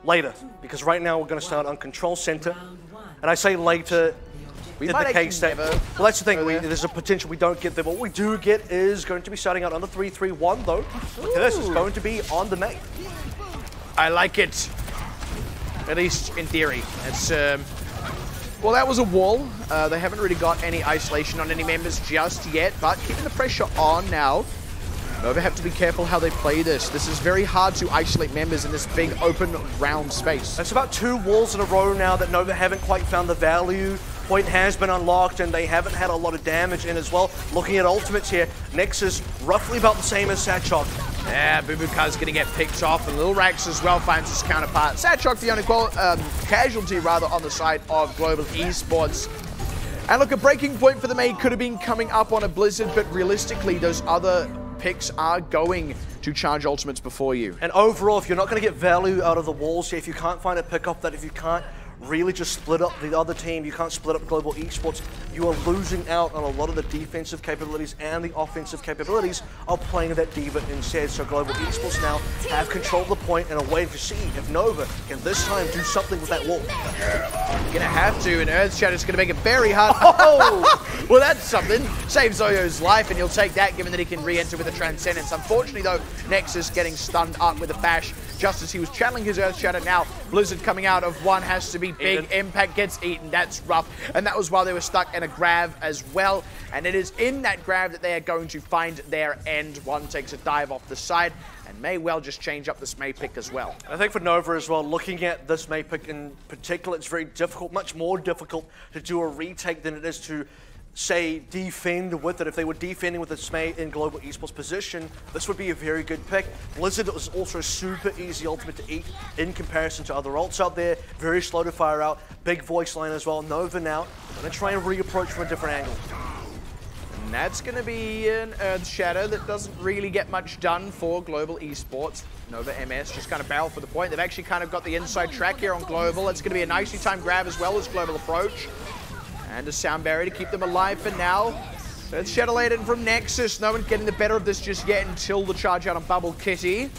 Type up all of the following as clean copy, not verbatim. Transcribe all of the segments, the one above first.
later, because right now we're going to start on Control Center. And I say later in the case that, well, that's the thing, there's a potential we don't get there. What we do get is going to be starting out on the 3-3-1 though. Look at this, it's going to be on the main. I like it, at least in theory. It's, well, that was a wall. They haven't really got any isolation on any members just yet, but keeping the pressure on now. Nova have to be careful how they play this. This is very hard to isolate members in this big open round space. It's about 2 walls in a row now that Nova haven't quite found the value. Point has been unlocked and they haven't had a lot of damage in as well. Looking at ultimates here, Nexus roughly about the same as Satchok. Yeah, Bubuka's going to get picked off, and Lil Rax as well finds his counterpart. Satchok, the only casualty rather on the side of Global Esports. And look, a breaking point for the main could have been coming up on a Blizzard, but realistically those other picks are going to charge ultimates before you. And overall, if you're not going to get value out of the walls here, if you can't find a pick up that, if you can't really just split up the other team, you can't split up Global Esports, you are losing out on a lot of the defensive capabilities and the offensive capabilities of playing that Diva instead. So Global Esports now have control of the point and a way to see if Nova can this time do something with that wall. You're gonna have to, and Earthshatter's gonna make it very hard. Oh! Well, that's something. Saves Zoyo's life, and he'll take that given that he can re-enter with a Transcendence. Unfortunately though, Nexus getting stunned up with a bash just as he was channeling his Earthshatter. Now, Blizzard coming out of one has to be big. Impact gets eaten, that's rough. And that was while they were stuck in a grab as well. And it is in that grab that they are going to find their end. One takes a dive off the side and may well just change up this May pick as well. I think for Nova as well, looking at this May pick in particular, it's very difficult, much more difficult to do a retake than it is to say defend with it. If they were defending with this May in Global Esports position, this would be a very good pick. Blizzard was also super easy ultimate to eat in comparison to other ults out there. Very slow to fire out. Big voice line as well. Nova now going to try and reapproach from a different angle. And that's going to be an Earthshatter that doesn't really get much done for Global Esports. Nova MS just kind of barrel for the point. They've actually kind of got the inside track here on Global. It's going to be a nicely timed grab as well as Global approach. And a sound barrier to keep them alive for now. It's Shadowladen from Nexus. No one getting the better of this just yet until the charge out on Bubble Kitty.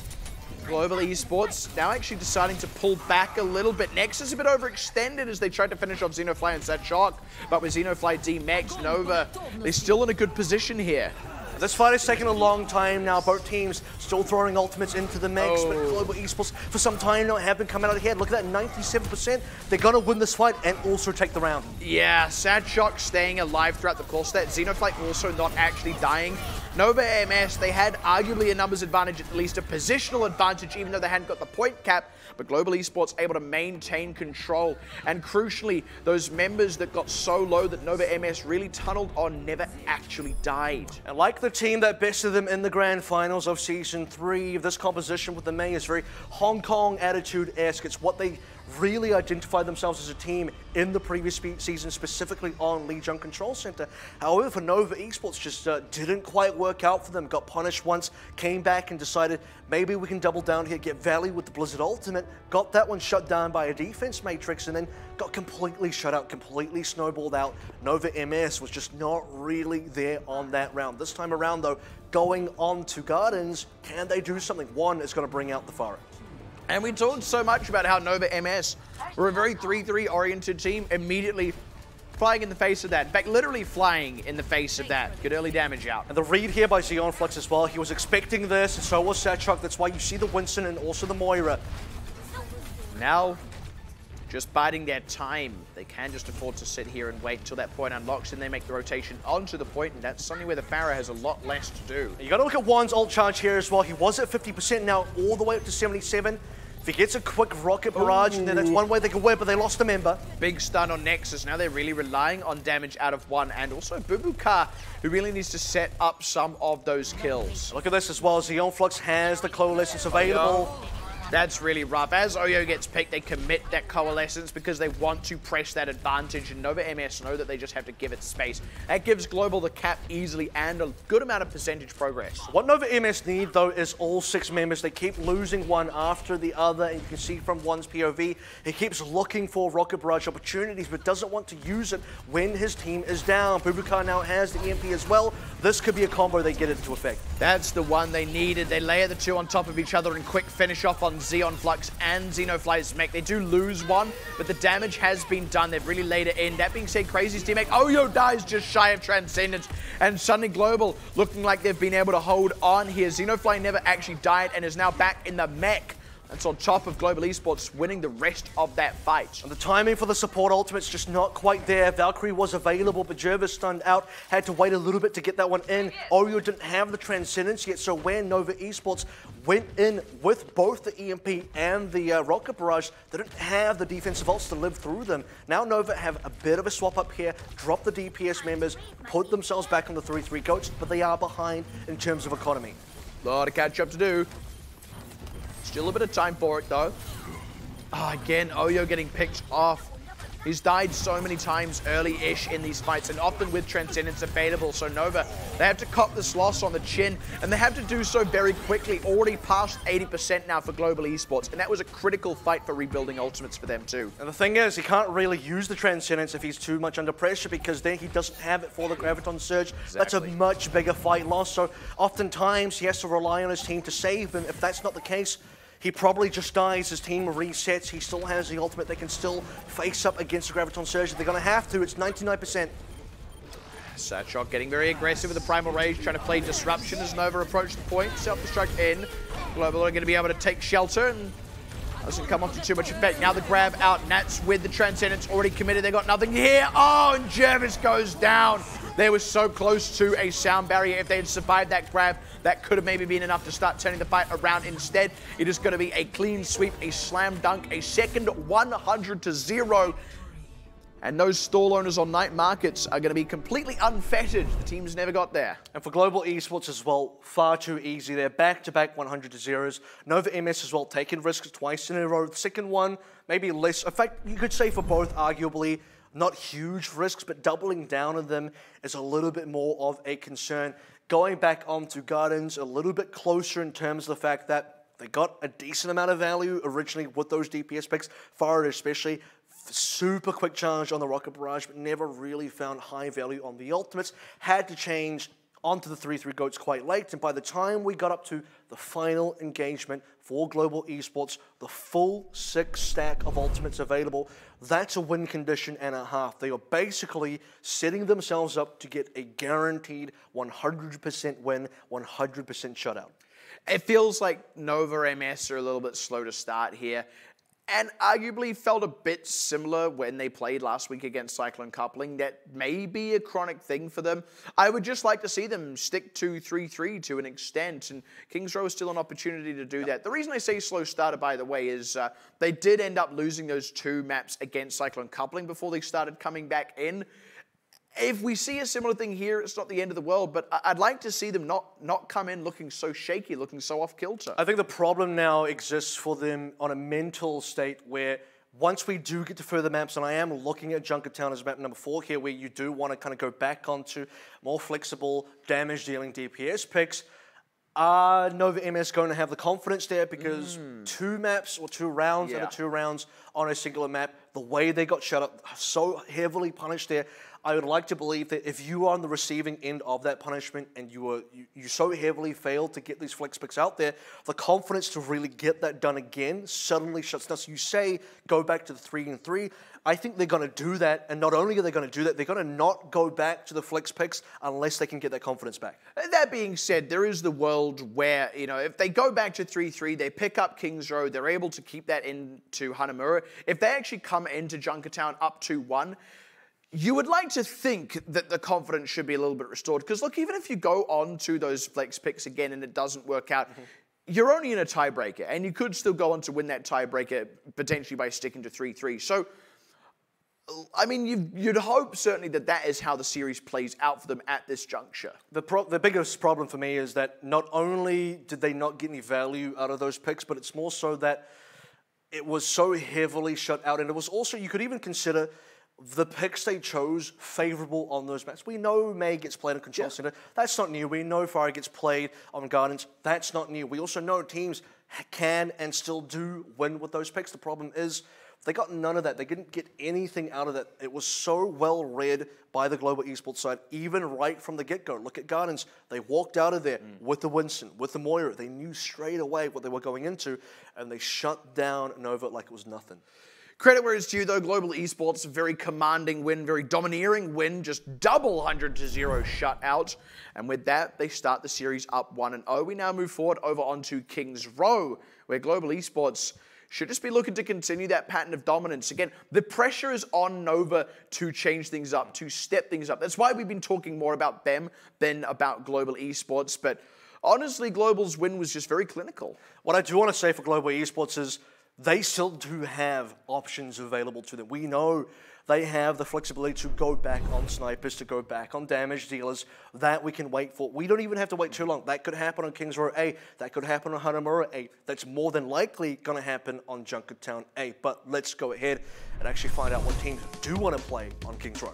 Global Esports now actually deciding to pull back a little bit. Nexus a bit overextended as they tried to finish off Xenofly and Satchok. But with Xenofly D-Max, Nova, they're still in a good position here. This fight is taking a long time now. Both teams still throwing ultimates into the mix, but Global Esports for some time now have been coming out ahead. Look at that, 97%. They're going to win this fight and also take the round. Yeah, Satchok staying alive throughout the course of that. Xenoflight also not actually dying. Nova MS, they had arguably a numbers advantage, at least a positional advantage, even though they hadn't got the point cap. But Global Esports able to maintain control. And crucially, those members that got so low that Nova MS really tunneled on never actually died. And like the team that bested them in the grand finals of Season 3, this composition with the May is very Hong Kong attitude-esque. It's what they really identified themselves as a team in the previous season, specifically on Lijiang Control Center. However, for Nova Esports, just didn't quite work out for them. Got punished once, came back and decided maybe we can double down here, get value with the Blizzard Ultimate. Got that one shut down by a defense matrix and then got completely shut out, completely snowballed out. Nova MS was just not really there on that round. This time around though, going on to Gardens, can they do something? One is going to bring out the Pharah. And we talked so much about how Nova MS were a very 3-3 oriented team, immediately flying in the face of that. In fact, literally flying in the face of that. Good early damage out. And the read here by Xeonflux as well. He was expecting this, and so was Satchok. That's why you see the Winston and also the Moira. Now, just biding their time. They can just afford to sit here and wait until that point unlocks, and they make the rotation onto the point, and that's something where the Pharah has a lot less to do. You got to look at Juan's ult charge here as well. He was at 50%, now all the way up to 77. If he gets a quick rocket barrage, then that's one way they can win, but they lost a member. Big stun on Nexus. Now they're really relying on damage out of one, and also Bubuka, who really needs to set up some of those kills. Look at this as well. Xeonflux has the Coalescence available. That's really rough. As Oyo gets picked, they commit that Coalescence because they want to press that advantage, and Nova MS know that they just have to give it space. That gives Global the cap easily and a good amount of percentage progress. What Nova MS need, though, is all 6 members. They keep losing one after the other, and you can see from one's POV, he keeps looking for rocket barrage opportunities, but doesn't want to use it when his team is down. Bubuka now has the EMP as well. This could be a combo they get into effect. That's the one they needed. They layer the two on top of each other and quick finish off on Xeon Flux and Xenofly's mech. They do lose one, but the damage has been done. They've really laid it in. That being said, Crazy's teammate Oyo dies just shy of Transcendence, and suddenly Global looking like they've been able to hold on here. Xenofly never actually died and is now back in the mech. That's on top of Global Esports winning the rest of that fight. And the timing for the support ultimate's just not quite there. Valkyrie was available, but Jervis stunned out. Had to wait a little bit to get that one in. Oreo didn't have the Transcendence yet, so when Nova Esports went in with both the EMP and the Rocket Barrage, they didn't have the defensive ults to live through them. Now Nova have a bit of a swap up here, drop the DPS members, put themselves back on the 3-3 goats, but they are behind in terms of economy. A lot of catch up to do. Still a bit of time for it, though. Oh, again, Oyo getting picked off. He's died so many times early-ish in these fights, and often with Transcendence available. So Nova, they have to cop this loss on the chin, and they have to do so very quickly. Already past 80% now for Global Esports, and that was a critical fight for rebuilding ultimates for them too. And the thing is, he can't really use the Transcendence if he's too much under pressure, because then he doesn't have it for the Graviton Surge. Exactly. That's a much bigger fight loss, so oftentimes he has to rely on his team to save him. If that's not the case, he probably just dies, his team resets, he still has the ultimate, they can still face up against the Graviton Surge. They're gonna have to, it's 99%. Satchok getting very aggressive with the Primal Rage, trying to play Disruption as Nova approach the point. Self-destruct in. Global are gonna be able to take shelter, and doesn't come off to too much effect. Now the grab out, Nats with the Transcendence already committed, they got nothing here. Oh, and Jervis goes down. They were so close to a sound barrier. If they had survived that grab, that could have maybe been enough to start turning the fight around. Instead, it is going to be a clean sweep, a slam dunk, a second 100-0. And those stall owners on night markets are going to be completely unfettered. The teams never got there. And for Global Esports as well, far too easy. They're back-to-back 100-0s. Nova MS as well, taking risks twice in a row. The second one, maybe less. In fact, you could say for both, arguably, not huge risks, but doubling down on them is a little bit more of a concern. Going back onto Gardens, a little bit closer in terms of the fact that they got a decent amount of value originally with those DPS picks, Forward especially. Super quick charge on the Rocket Barrage, but never really found high value on the ultimates. Had to change onto the 3-3 goats quite late, and by the time we got up to the final engagement for Global Esports, the full 6 stack of ultimates available, that's a win condition and a half. They are basically setting themselves up to get a guaranteed 100% win, 100% shutout. It feels like Nova MS are a little bit slow to start here, and arguably felt a bit similar when they played last week against Cyclone Coupling. That may be a chronic thing for them. I would just like to see them stick to 3-3 to an extent, and Kings Row is still an opportunity to do that. The reason I say slow starter, by the way, is they did end up losing those 2 maps against Cyclone Coupling before they started coming back in. If we see a similar thing here, it's not the end of the world, but I'd like to see them not come in looking so shaky, looking so off kilter. I think the problem now exists for them on a mental state where once we do get to further maps, and I am looking at Junkertown as map number 4 here, where you do want to kind of go back onto more flexible damage-dealing DPS picks, are Nova MS going to have the confidence there? Because 2 maps or 2 rounds and 2 rounds on a singular map, the way they got shut up, so heavily punished there, I would like to believe that if you are on the receiving end of that punishment and you so heavily failed to get these flex picks out there, the confidence to really get that done again suddenly shuts down. So you say, go back to the 3-3. I think they're going to do that, and not only are they going to do that, they're going to not go back to the flex picks unless they can get that confidence back. That being said, there is the world where, you know, if they go back to 3-3, they pick up Kings Row, they're able to keep that into Hanamura. If they actually come into Junkertown up 2-1, you would like to think that the confidence should be a little bit restored. Because look, even if you go on to those flex picks again and it doesn't work out, you're only in a tiebreaker, and you could still go on to win that tiebreaker potentially by sticking to 3-3. So, I mean, you'd hope certainly that that is how the series plays out for them at this juncture. The biggest problem for me is that not only did they not get any value out of those picks, but it's more so that it was so heavily shut out. And it was also, you could even consider the picks they chose favorable on those maps. We know May gets played on Control Center. That's not new. We know Fire gets played on Gardens. That's not new. We also know teams can and still do win with those picks. The problem is They got none of that. They didn't get anything out of that. It was so well read by the Global Esports side, even right from the get-go. Look at Gardens. They walked out of there with the Winston, with the Moira. They knew straight away what they were going into, and they shut down Nova like it was nothing. Credit where it's due, though. Global Esports, a very commanding win, very domineering win, just double 100-0 shutout. And with that, they start the series up 1-0. We now move forward over onto Kings Row, where Global Esports should just be looking to continue that pattern of dominance. Again, the pressure is on Nova to change things up, to step things up. That's why we've been talking more about them than about Global Esports. But honestly, Global's win was just very clinical. What I do want to say for Global Esports is they still do have options available to them. We know they have the flexibility to go back on snipers, to go back on damage dealers. That we can wait for. We don't even have to wait too long. That could happen on Kings Row A. That could happen on Hanamura A. That's more than likely going to happen on Junkertown A. But let's go ahead and actually find out what teams do want to play on Kings Row.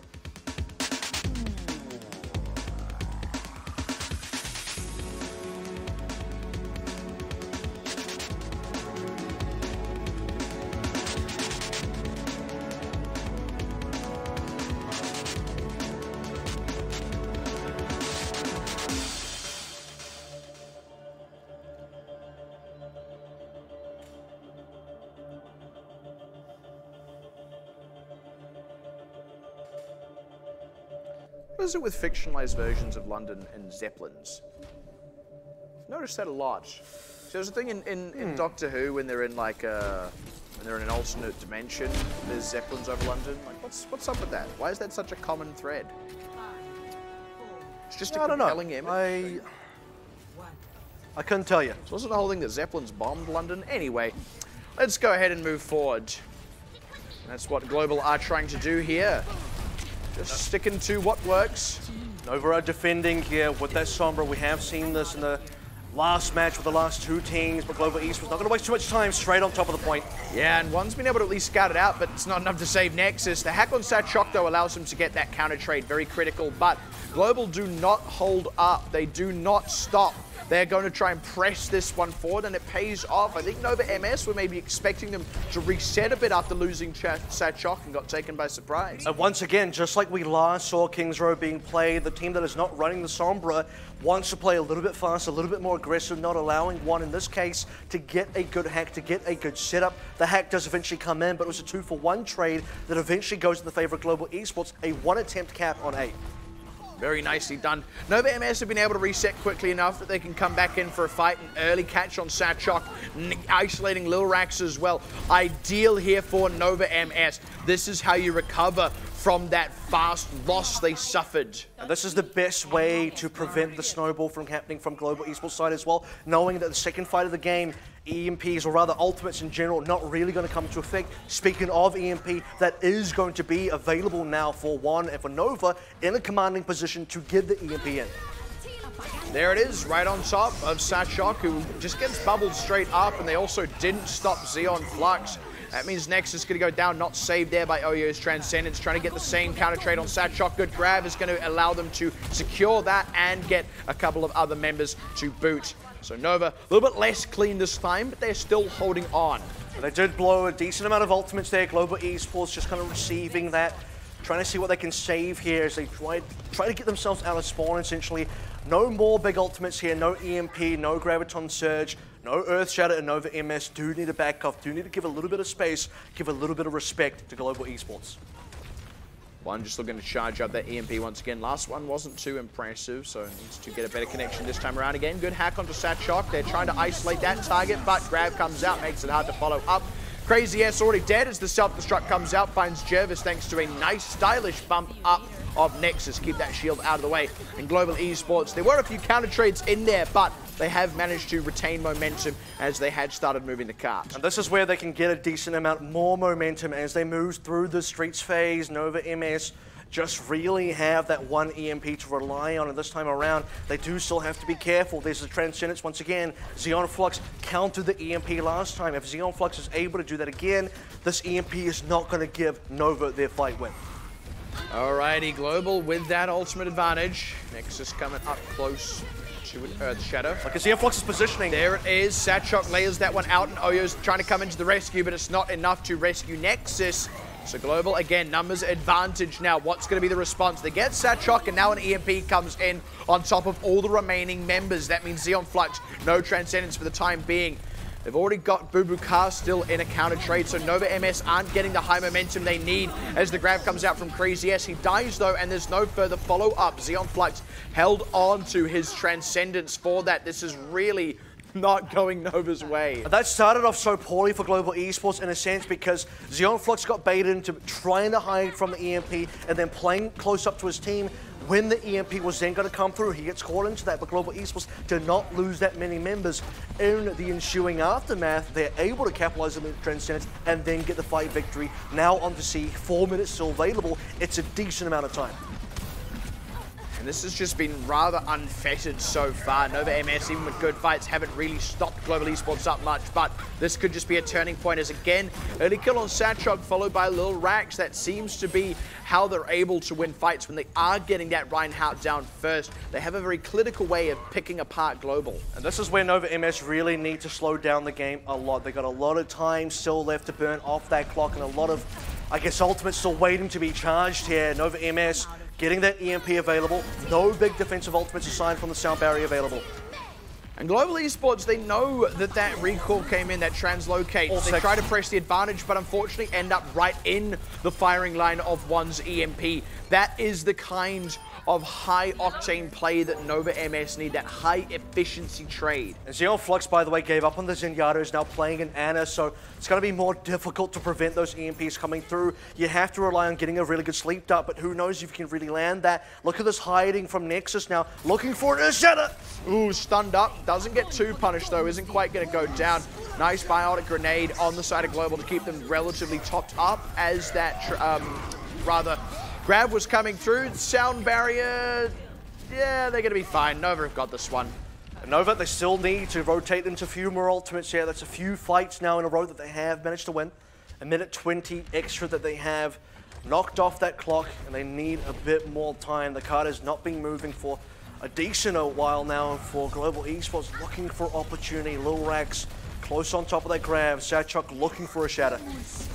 What is it with fictionalized versions of London and Zeppelins? I've noticed that a lot. So there's a thing in Doctor Who when they're in like when they're in an alternate dimension, there's Zeppelins over London. Like, what's up with that? Why is that such a common thread? It's just a compelling image. I couldn't tell you. So wasn't the whole thing that Zeppelins bombed London? Anyway, let's go ahead and move forward. That's what Global are trying to do here. Just sticking to what works. Nova are defending here with that Sombra. We have seen this in the last match with the last two teams, but Global Esports not going to waste too much time, straight on top of the point. Yeah, and one's been able to at least scout it out, but it's not enough to save Nexus. The hack on Satchok, though, allows him to get that counter trade, very critical, but Global do not hold up. They do not stop. They're going to try and press this one forward, and it pays off. I think Nova MS were maybe expecting them to reset a bit after losing Satchok and got taken by surprise. And once again, just like we last saw Kings Row being played, the team that is not running the Sombra wants to play a little bit faster, a little bit more aggressive, not allowing one, in this case, to get a good hack, to get a good setup. The hack does eventually come in, but it was a 2-for-1 trade that eventually goes in the favor of Global Esports, a one-attempt cap on A. Very nicely done. Nova MS have been able to reset quickly enough that they can come back in for a fight. An early catch on Satchok, isolating Lil Rax as well. Ideal here for Nova MS. This is how you recover from that fast loss they suffered. And this is the best way to prevent the snowball from happening from Global Esports side as well, knowing that the second fight of the game, EMPs, or rather ultimates in general, not really going to come into effect. Speaking of EMP, that is going to be available now for One and for Nova in a commanding position to get the EMP in. There it is, right on top of Satchok, who just gets bubbled straight up, and they also didn't stop Xeon Flux. That means Nexus is going to go down, not saved there by Oyo's Transcendence, trying to get the same counter trade on Satchok. Good grab is going to allow them to secure that and get a couple of other members to boot. So Nova, a little bit less clean this time, but they're still holding on. They did blow a decent amount of ultimates there. Global Esports just kind of receiving that, trying to see what they can save here as they try to get themselves out of spawn, essentially. No more big ultimates here, no EMP, no Graviton Surge, no Earth Shatter, and Nova MS do need to back off, do need to give a little bit of space, give a little bit of respect to Global Esports. One just looking to charge up that EMP once again. Last one wasn't too impressive, so needs to get a better connection this time around again. Good hack onto Satchok. They're trying to isolate that target, but grab comes out, makes it hard to follow up. Crazy S already dead as the self-destruct comes out, finds Jervis thanks to a nice, stylish bump up of Nexus. Keep that shield out of the way. And Global Esports, there were a few counter trades in there, but they have managed to retain momentum as they had started moving the cart. And this is where they can get a decent amount more momentum as they move through the Streets phase. Nova MS just really have that one EMP to rely on, and this time around, they do still have to be careful. There's the Transcendence once again. Xeon Flux countered the EMP last time. If Xeon Flux is able to do that again, this EMP is not going to give Nova their fight win. Alrighty, Global with that ultimate advantage. Nexus coming up close to an Earth Shadow. I can see Flux's positioning. There it is. Satchok layers that one out, and Oyo's trying to come into the rescue, but it's not enough to rescue Nexus. So Global, again, numbers advantage now. What's going to be the response? They get Satchok, and now an EMP comes in on top of all the remaining members. That means Xeon Flux, no Transcendence for the time being. They've already got Bubukar still in a counter trade, so Nova MS aren't getting the high momentum they need as the grab comes out from Crazy S. He dies though, and there's no further follow-up. Xeon Flux held on to his Transcendence for that. This is really not going Nova's way. That started off so poorly for Global Esports in a sense because Xeon Flux got baited into trying to hide from the EMP and then playing close up to his team. When the EMP was then going to come through, he gets caught into that, but Global Esports did not lose that many members. In the ensuing aftermath, they're able to capitalize on the Transcendence and then get the fight victory. Now on to C, 4 minutes still available. It's a decent amount of time. And this has just been rather unfettered so far. Nova MS, even with good fights, haven't really stopped Global Esports up much, but this could just be a turning point as, again, early kill on Satchok followed by Lil Rax. That seems to be how they're able to win fights when they are getting that Reinhardt down first. They have a very clinical way of picking apart Global. And this is where Nova MS really need to slow down the game a lot. They got a lot of time still left to burn off that clock and a lot of, I guess, ultimates still waiting to be charged here. Nova MS getting that EMP available. No big defensive ultimates aside from the sound barrier available. And Global Esports, they know that that recall came in, that translocate. They try to press the advantage, but unfortunately end up right in the firing line of one's EMP. That is the kind of high-octane play that Nova MS need, that high-efficiency trade. And Xeon Flux, by the way, gave up on the Zenyatta, is now playing in Ana, so it's going to be more difficult to prevent those EMPs coming through. You have to rely on getting a really good sleep dart, but who knows if you can really land that. Look at this hiding from Nexus now, looking for an Zenyatta. Ooh, stunned up. Doesn't get too punished, though. Isn't quite going to go down. Nice biotic grenade on the side of Global to keep them relatively topped up as that, grab was coming through. Sound barrier, yeah, they're going to be fine. Nova have got this one. And Nova, they still need to rotate into a few more ultimates here. That's a few fights now in a row that they have managed to win. A minute 20 extra that they have knocked off that clock, and they need a bit more time. The card has not been moving for a decent while now for Global Esports, looking for opportunity. Lil Rax close on top of that grab. Satchok looking for a shatter.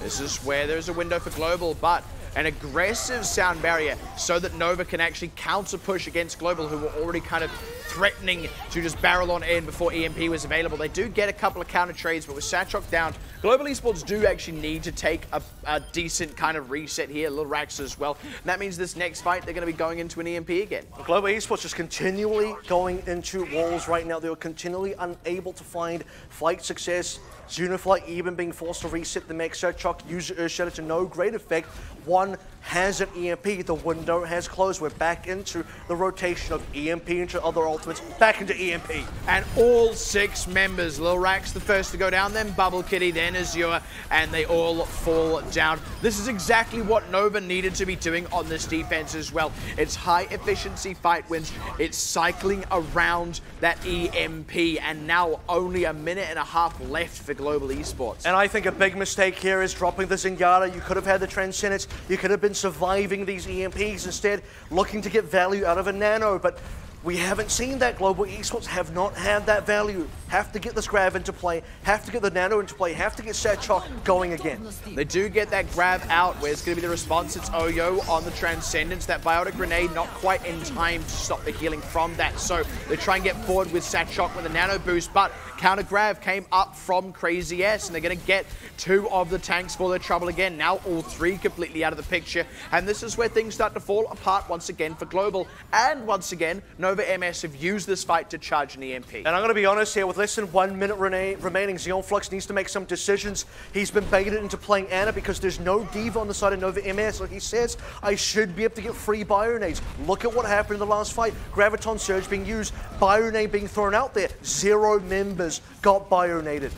This is where there's a window for Global, but an aggressive sound barrier so that Nova can actually counter push against Global, who were already kind of threatening to just barrel on in before EMP was available. They do get a couple of counter trades, but with Satchok down, Global Esports do actually need to take a decent kind of reset here. Lil Rax as well. And that means this next fight, they're going to be going into an EMP again. Well, Global Esports is continually going into walls right now. They are continually unable to find fight success. Xenofly even being forced to reset the mech. Satchok uses Earthshatter to no great effect. One has an EMP. The window has closed. We're back into the rotation of EMP into other ultimates, back into EMP. And all 6 members, Lil Rax the first to go down, then Bubble Kitty, then Azure, and they all fall down. This is exactly what Nova needed to be doing on this defense as well. It's high efficiency fight wins. It's cycling around that EMP, and now only a minute and a half left for Global Esports. And I think a big mistake here is dropping the Zenyatta. You could have had the Transcendence. You could have been surviving these EMPs, instead looking to get value out of a nano, but we haven't seen that. Global Esports have not had that value. Have to get this grab into play, have to get the nano into play, have to get Satchok going again. They do get that grab out. Where's going to be the response? It's Oyo on the Transcendence. That biotic grenade not quite in time to stop the healing from that. So they try and get forward with Satchok with a nano boost, but counter grab came up from Crazy S, and they're going to get 2 of the tanks for their trouble again. Now all 3 completely out of the picture, and this is where things start to fall apart once again for Global. And once again, Nova MS have used this fight to charge an EMP. And I'm going to be honest here, with less than 1 minute remaining, Xeon Flux needs to make some decisions. He's been baited into playing Ana because there's no diva on the side of Nova MS. So he says, I should be able to get free Bionades. Look at what happened in the last fight. Graviton Surge being used, Bionade being thrown out there. 0 members got Bionaded.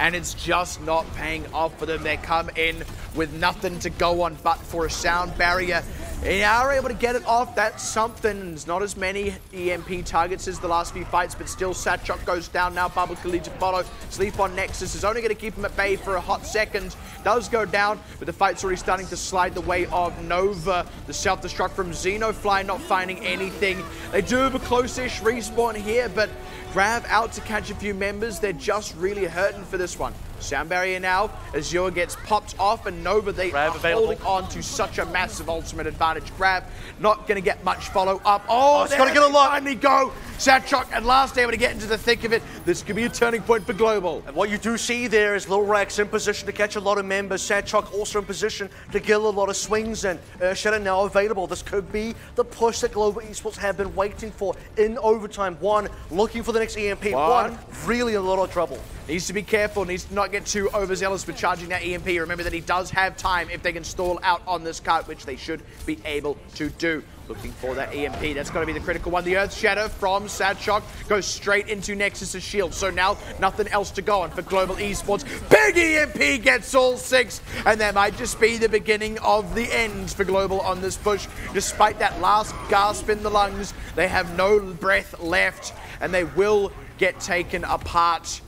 And it's just not paying off for them. They come in with nothing to go on but for a sound barrier. They are able to get it off. That's something. There's not as many EMP targets as the last few fights, but still Satchok goes down now. Bubble Khalid to follow. Sleep on Nexus is only going to keep him at bay for a hot second. Does go down, but the fight's already starting to slide the way of Nova. The self-destruct from Xenofly not finding anything. They do have a close-ish respawn here, but Grav out to catch a few members. They're just really hurting for this one. Sound barrier now. Azure gets popped off, and Nova, they are holding on to such a massive ultimate advantage. Grav not going to get much follow-up. Oh, it's going to get a lot. Finally go. Satchok at last able to get into the thick of it. This could be a turning point for Global. And what you do see there is Lil Rex in position to catch a lot of members. Satchok also in position to get a lot of swings in. Shadow now available. This could be the push that Global Esports have been waiting for in overtime. One, looking for the next EMP. One really in a lot of trouble. Needs to be careful, needs to not get too overzealous for charging that EMP. Remember that he does have time if they can stall out on this cart, which they should be able to do. Looking for that EMP, that's got to be the critical one. The Earth Shadow from Satchok goes straight into Nexus's shield. So now nothing else to go on for Global Esports. Big EMP gets all 6, and that might just be the beginning of the end for Global on this push. Despite that last gasp in the lungs, they have no breath left, and they will get taken apart.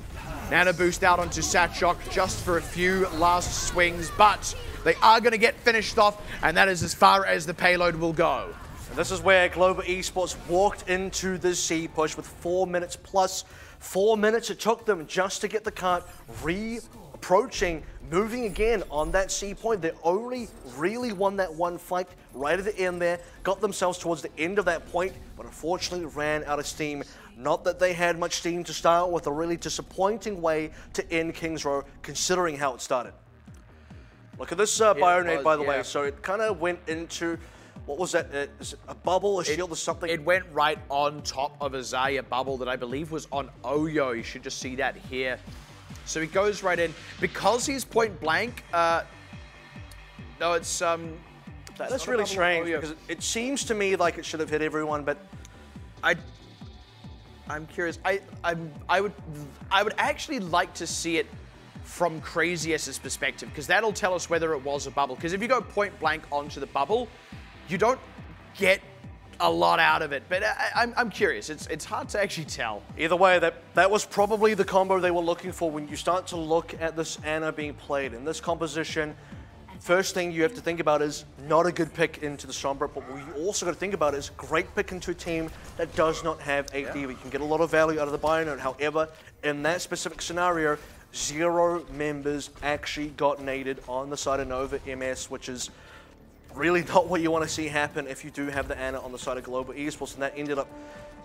Nano boost out onto Satchok just for a few last swings, but they are going to get finished off, and that is as far as the payload will go. And this is where Global Esports walked into the C push with 4 minutes plus. 4 minutes it took them just to get the cart approaching, moving again on that C point. They only really won that one fight right at the end there, got themselves towards the end of that point, but unfortunately ran out of steam. Not that they had much steam to start with, a really disappointing way to end Kings Row, considering how it started. Look at this Bionade, by the way. So it kind of went into, what was that? Is it a bubble, a shield, or something? It went right on top of a Zarya bubble that I believe was on Oyo. You should just see that here. So he goes right in. Because he's point blank, no, it's... that's really strange, because it seems to me like it should have hit everyone, but... I'm curious. I would actually like to see it from Crazy S's perspective, because that'll tell us whether it was a bubble. Because if you go point blank onto the bubble, you don't get a lot out of it. But I'm curious. It's hard to actually tell. Either way, that was probably the combo they were looking for. When you start to look at this Ana being played in this composition, first thing you have to think about is not a good pick into the Sombra, but what you also got to think about is great pick into a team that does not have AD. Yeah. We can get a lot of value out of the Bionode. However, in that specific scenario, 0 members actually got naded on the side of Nova MS, which is really not what you want to see happen if you do have the Ana on the side of Global Esports, and that ended up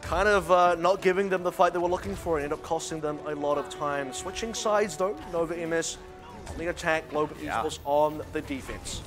kind of not giving them the fight they were looking for, and ended up costing them a lot of time. Switching sides though, Nova MS on the attack, Global Esports on the defense.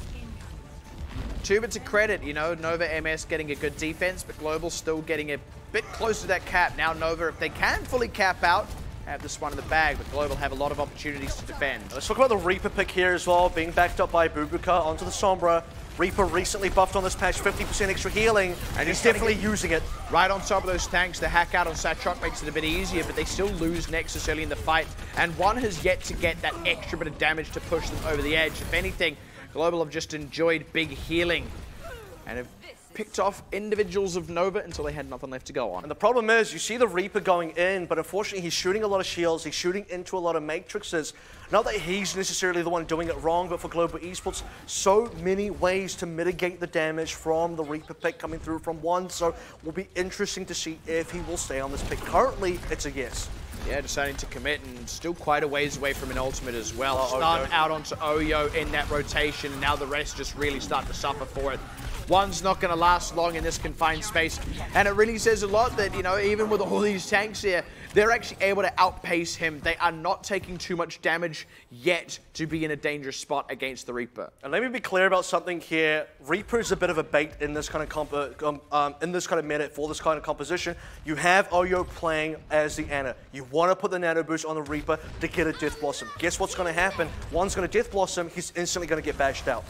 To credit, you know, Nova MS getting a good defense, but Global still getting a bit close to that cap. Now Nova, if they can fully cap out, have this one in the bag, but Global have a lot of opportunities to defend. Let's talk about the Reaper pick here as well, being backed up by Bubuka onto the Sombra. Reaper recently buffed on this patch, 50% extra healing, and he's definitely using it. Right on top of those tanks, the hack out on Satchok makes it a bit easier, but they still lose Nexus early in the fight, and one has yet to get that extra bit of damage to push them over the edge. If anything, Global have just enjoyed big healing, and have picked off individuals of Nova until they had nothing left to go on. And the problem is, you see the Reaper going in, but unfortunately he's shooting a lot of shields, he's shooting into a lot of matrices. Not that he's necessarily the one doing it wrong, but for Global Esports, so many ways to mitigate the damage from the Reaper pick coming through from one, so will be interesting to see if he will stay on this pick. Currently, it's a yes. Yeah, deciding to commit, and still quite a ways away from an ultimate as well. Stun out onto Oyo in that rotation, and now the rest just really start to suffer for it. One's not going to last long in this confined space, and it really says a lot that, you know, even with all these tanks here, they're actually able to outpace him. They are not taking too much damage yet to be in a dangerous spot against the Reaper. And let me be clear about something here. Reaper is a bit of a bait in this kind of meta for this kind of composition. You have Oyo playing as the Ana. You want to put the Nano Boost on the Reaper to get a Death Blossom. Guess what's going to happen? One's going to Death Blossom, he's instantly going to get bashed out.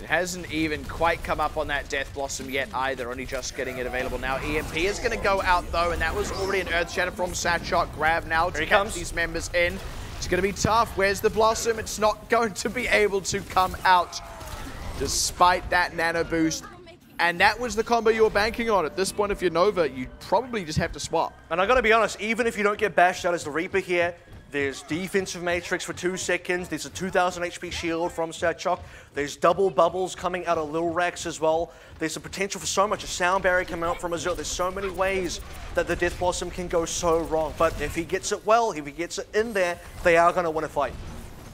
It hasn't even quite come up on that Death Blossom yet either, only just getting it available now. EMP is going to go out though, and that was already an Earth Shatter from Satchok. Grab now to catch these members in. It's going to be tough. Where's the Blossom? It's not going to be able to come out. despite that nano boost. And that was the combo you were banking on. At this point, if you're Nova, you probably just have to swap. And I gotta be honest, even if you don't get bashed out as the Reaper here, there's defensive matrix for 2 seconds. There's a 2000 HP shield from Satchok. There's double bubbles coming out of Lil Rex as well. There's a potential for so much. A sound barrier coming out from Azure. There's so many ways that the Death Blossom can go so wrong. But if he gets it well, if he gets it in there, they are gonna win a fight.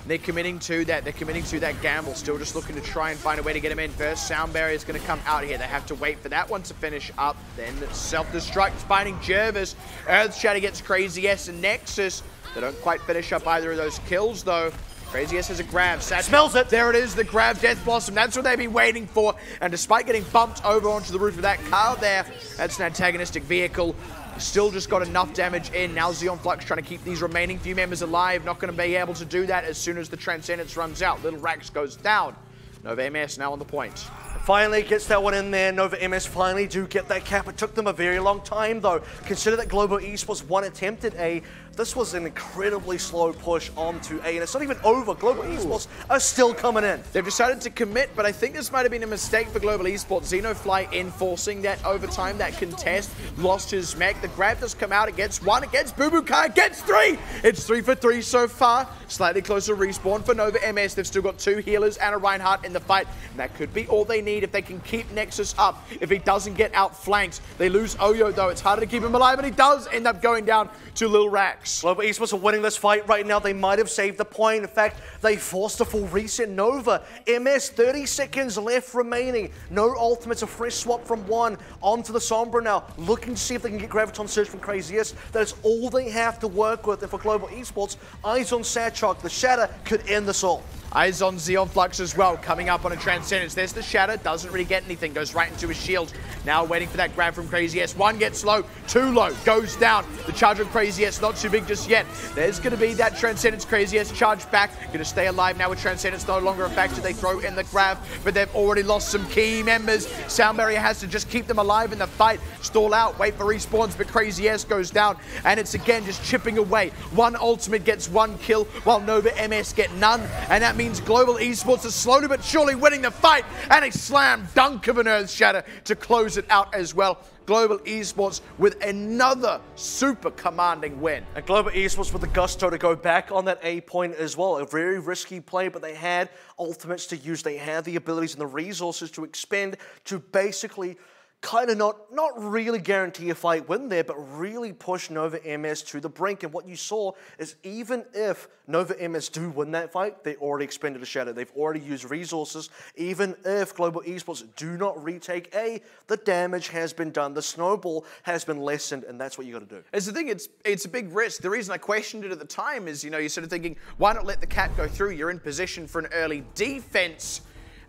They're committing to that. They're committing to that gamble. Still just looking to try and find a way to get him in first. Sound barrier is going to come out here. They have to wait for that one to finish up. Then self-destruct finding Jervis. Earth Shatter gets Crazy S and Nexus. They don't quite finish up either of those kills though. Crazy S has a grab. Smells it. There it is, the grab, Death Blossom. That's what they've been waiting for. And despite getting bumped over onto the roof of that car there, that's an antagonistic vehicle. Still just got enough damage in. Now Xeon Flux trying to keep these remaining few members alive. Not going to be able to do that as soon as the Transcendence runs out. Little Rax goes down. Nova MS now on the point. Finally gets that one in there. Nova MS finally do get that cap. It took them a very long time though. Consider that Global Esports one attempt at A. This was an incredibly slow push onto A, and it's not even over. Global Esports are still coming in. They've decided to commit, but I think this might have been a mistake for Global Esports. Xenofly enforcing that overtime, that contest, lost his mech. The grab does come out. It gets 1, it gets Boo Boo Kai, it gets 3. It's 3 for 3 so far. Slightly closer respawn for Nova MS. They've still got 2 healers and a Reinhardt in the fight, and that could be all they need if they can keep Nexus up. If he doesn't get outflanked, they lose Oyo though. It's harder to keep him alive, and he does end up going down to Lil Rax. Global Esports are winning this fight right now. They might have saved the point. In fact, they forced a full reset. Nova, MS, 30 seconds left remaining. No ultimates, a fresh swap from 1 onto the Sombra now. Looking to see if they can get Graviton Surge from Crazy S. That is all they have to work with. And for Global Esports, eyes on Satchok. The Shatter could end this all. Eyes on Xeon Flux as well, coming up on a Transcendence. There's the Shatter, doesn't really get anything, goes right into his shield. Now waiting for that grab from Crazy S. 1 gets low, 2 low, goes down. The charge of Crazy S not too big just yet. There's going to be that Transcendence. Crazy S charge back, going to stay alive now with Transcendence no longer a factor. They throw in the grab, but they've already lost some key members. Sound Barrier has to just keep them alive in the fight, stall out, wait for respawns, but Crazy S goes down, and it's again just chipping away. 1 ultimate gets 1 kill, while Nova MS get none, and that means Global Esports are slowly but surely winning the fight, and a slam dunk of an Earth Shatter to close it out as well. Global Esports with another super commanding win. And Global Esports with the gusto to go back on that A point as well. A very risky play, but they had ultimates to use. They had the abilities and the resources to expend to basically kind of not really guarantee a fight win there, but really push Nova MS to the brink. And what you saw is even if Nova MS do win that fight, they already expended a Shadow. They've already used resources. Even if Global Esports do not retake A, the damage has been done. The snowball has been lessened, and that's what you got to do. It's the thing, it's a big risk. The reason I questioned it at the time is, you know, you're sort of thinking, why not let the cat go through? You're in position for an early defense.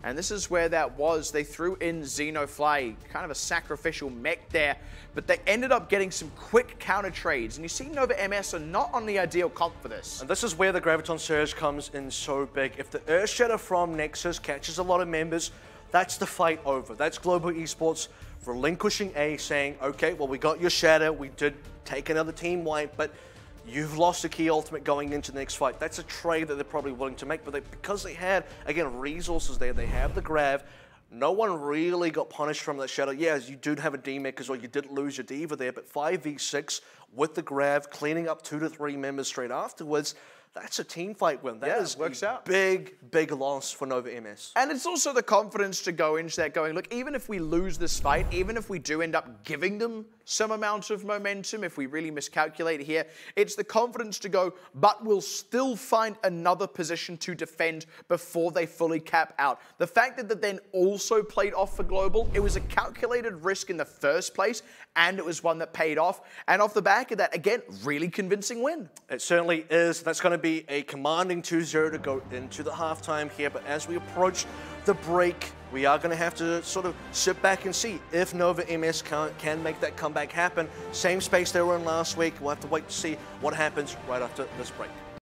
And this is where that was. They threw in Xenofly, kind of a sacrificial mech there, but they ended up getting some quick counter trades. And you see Nova MS are not on the ideal comp for this. And this is where the Graviton Surge comes in so big. If the Earth Shatter from Nexus catches a lot of members, that's the fight over. That's Global Esports relinquishing A, saying, okay, well, we got your Shatter, we did take another team wipe, but you've lost a key ultimate going into the next fight. That's a trade that they're probably willing to make, but because they had, again, resources there, they have the grab, no one really got punished from that Shadow. Yes, you did have a D-Mech as well, you did lose your Diva there, but 5v6 with the grab, cleaning up 2 to 3 members straight afterwards, that's a team fight win. That is works a out. big loss for Nova MS. And it's also the confidence to go into that going, look, even if we lose this fight, even if we do end up giving them some amount of momentum, if we really miscalculate here, it's the confidence to go, but we'll still find another position to defend before they fully cap out. The fact that they then also played off for Global, it was a calculated risk in the first place, and it was one that paid off. And off the back of that, again, really convincing win. It certainly is. That's going to be a commanding 2-0 to go into the halftime here, but as we approach the break, we are going to have to sort of sit back and see if Nova MS can make that comeback happen. Same space they were in last week. We'll have to wait to see what happens right after this break.